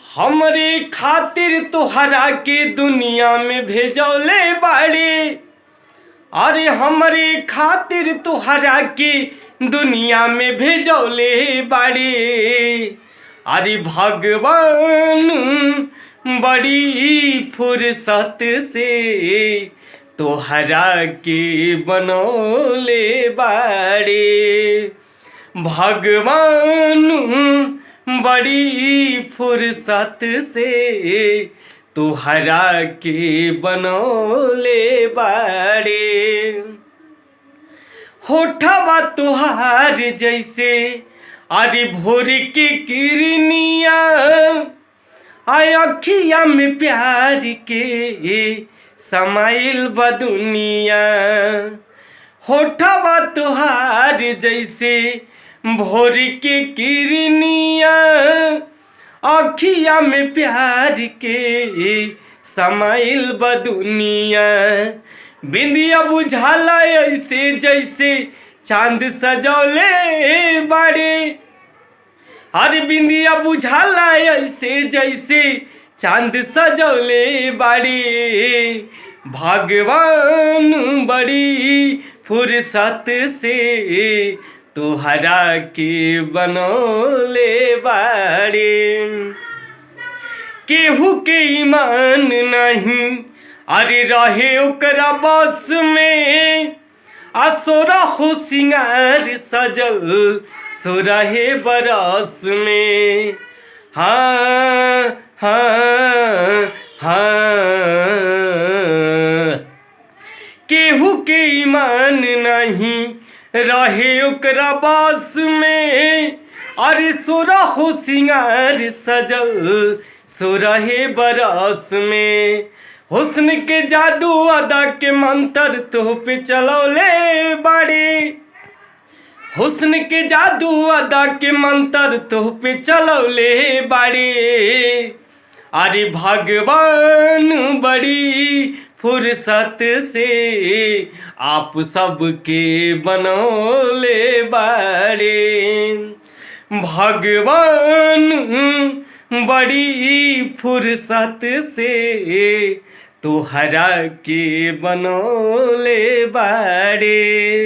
हमरे खातिर तोहरा के दुनिया में भेजौले बाड़े। अरे हमरे खातिर तोहरा के दुनिया में भेजौले बाड़े। अरे भगवान बड़ी फुर्सत से तोहरा के बनौले बाड़े। भगवान बड़ी फुर्सत से तोहरा के बनौले बाड़े। होठवा तुहार जैसे अरे भोर के किरनिया, आय अखिया में प्यार के समाइल बदुनिया। होठवा तुहार जैसे भोर के किरनिया, अखिया में प्यार के समाइल बदुनिया। बिंदिया बुझाला ऐसे जैसे चांद सजौले बाड़े। अरे बिंदिया बुझाला ऐसे जैसे चांद सजौले बाड़े। भगवान बड़ी फुर्सत से तोहरा के बनौले बाड़े। केहू के ईमान नहीं अरे रहे ओकरा बस में, आ सोरह सिंगार सजल सोरहे बरस में। हाँ हाँ हाँ, केहू के ईमान नहीं रहे ओकरा बस में, अरे सोरह सिंगार सजल सोरहे बरस में। हुस्न के जादू अदा के मंत्र तो पे चलौले बाड़े। हुस्न के जादू अदा के मंत्र तो पे चलौले बाड़े। अरे भगवान बड़ी फुर्सत से आप सबके बनौले बाड़े। भगवान बड़ी फुर्सत से तोहरा के बनौले बाड़े।